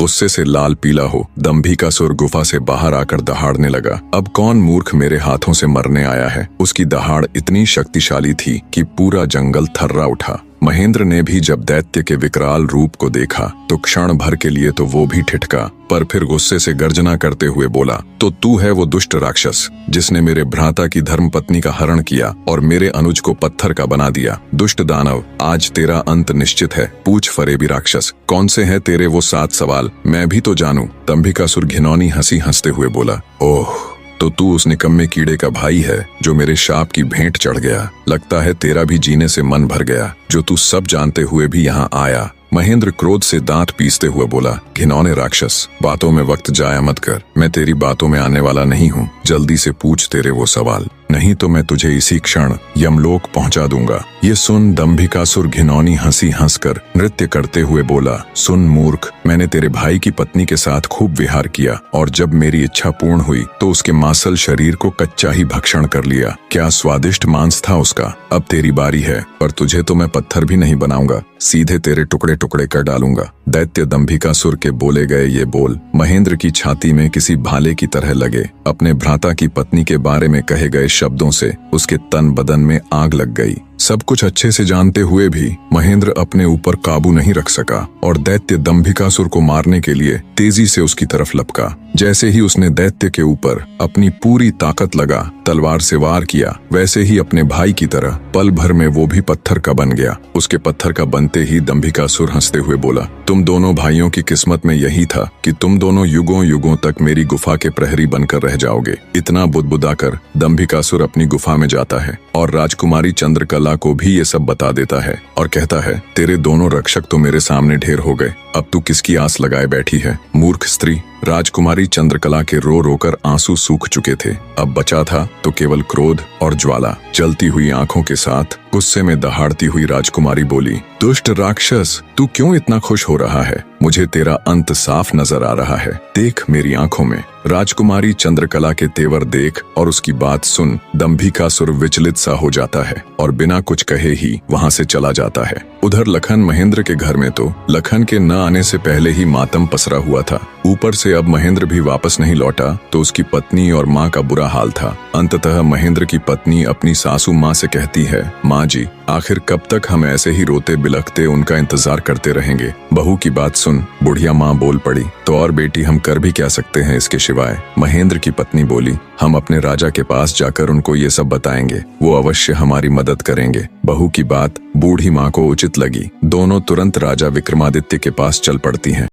गुस्से से लाल पीला हो दंभिकासुर गुफा से बाहर आकर दहाड़ने लगा। अब कौन मूर्ख मेरे हाथों से मरने आया है। उसकी दहाड़ इतनी शक्तिशाली थी कि पूरा जंगल थर्रा उठा। महेंद्र ने भी जब दैत्य के विकराल रूप को देखा तो क्षण भर के लिए तो वो भी ठिठका, पर फिर गुस्से से गर्जना करते हुए बोला, तो तू है वो दुष्ट राक्षस जिसने मेरे भ्राता की धर्मपत्नी का हरण किया और मेरे अनुज को पत्थर का बना दिया। दुष्ट दानव, आज तेरा अंत निश्चित है। पूछ फरेबी राक्षस, कौन से हैं तेरे वो 7 सवाल, मैं भी तो जानूं। दंभिकासुर घिनौनी हंसी हंसते हुए बोला, ओह, तो तू उस निकम्मे कीड़े का भाई है जो मेरे शाप की भेंट चढ़ गया। लगता है तेरा भी जीने से मन भर गया, जो तू सब जानते हुए भी यहाँ आया। महेंद्र क्रोध से दांत पीसते हुए बोला, घिनौने राक्षस, बातों में वक्त जाया मत कर। मैं तेरी बातों में आने वाला नहीं हूँ। जल्दी से पूछ तेरे वो सवाल, नहीं तो मैं तुझे इसी क्षण यमलोक पहुंचा दूंगा। ये सुन दंभिकासुर घिनौनी हंसी हंसकर नृत्य करते हुए बोला, सुन मूर्ख, मैंने तेरे भाई की पत्नी के साथ खूब विहार किया और जब मेरी इच्छा पूर्ण हुई तो उसके मांसल शरीर को कच्चा ही भक्षण कर लिया। क्या स्वादिष्ट मांस था उसका। अब तेरी बारी है, पर तुझे तो मैं पत्थर भी नहीं बनाऊंगा, सीधे तेरे टुकड़े टुकड़े कर डालूंगा। दैत्य दंभिकासुर के बोले गए ये बोल महेंद्र की छाती में किसी भाले की तरह लगे। अपने भ्राता की पत्नी के बारे में कहे गए शब्दों से उसके तन बदन में आग लग गई। सब कुछ अच्छे से जानते हुए भी महेंद्र अपने ऊपर काबू नहीं रख सका और दैत्य दंभिकासुर को मारने के लिए तेजी से उसकी तरफ लपका। जैसे ही उसने दैत्य के ऊपर अपनी पूरी ताकत लगा तलवार से वार किया, वैसे ही अपने भाई की तरह पल भर में वो भी पत्थर का बन गया। उसके पत्थर का बनते ही दंभिकासुर हंसते हुए बोला, तुम दोनों भाइयों की किस्मत में यही था कि तुम दोनों युगों युगों तक मेरी गुफा के प्रहरी बनकर रह जाओगे। इतना बुदबुदाकर दंभिकासुर अपनी गुफा में जाता है और राजकुमारी चंद्रकला को भी ये सब बता देता है और कहता है, तेरे दोनों रक्षक तो मेरे सामने ढेर हो गए, अब तू किसकी आस लगाए बैठी है, मूर्ख स्त्री। राजकुमारी चंद्रकला के रो रोकर आंसू सूख चुके थे। अब बचा था तो केवल क्रोध और ज्वाला। जलती हुई आंखों के साथ गुस्से में दहाड़ती हुई राजकुमारी बोली, दुष्ट राक्षस, तू क्यों इतना खुश हो रहा है। मुझे तेरा अंत साफ नजर आ रहा है, देख मेरी आंखों में। राजकुमारी चंद्रकला के तेवर देख और उसकी बात सुन दंभिकासुर विचलित सा हो जाता है और बिना कुछ कहे ही वहां से चला जाता है। उधर लखन महेंद्र के घर में तो लखन के न आने से पहले ही मातम पसरा हुआ था। ऊपर से अब महेंद्र भी वापस नहीं लौटा तो उसकी पत्नी और माँ का बुरा हाल था। अंततः महेंद्र की पत्नी अपनी सासू माँ से कहती है, माँ जी, आखिर कब तक हम ऐसे ही रोते बिलखते उनका इंतजार करते रहेंगे। बहू की बात सुन बुढ़िया माँ बोल पड़ी, तो और बेटी हम कर भी क्या सकते हैं इसके सिवाय। महेंद्र की पत्नी बोली, हम अपने राजा के पास जाकर उनको ये सब बताएंगे, वो अवश्य हमारी मदद करेंगे। बहू की बात बूढ़ी माँ को उचित लगी। दोनों तुरंत राजा विक्रमादित्य के पास चल पड़ती हैं।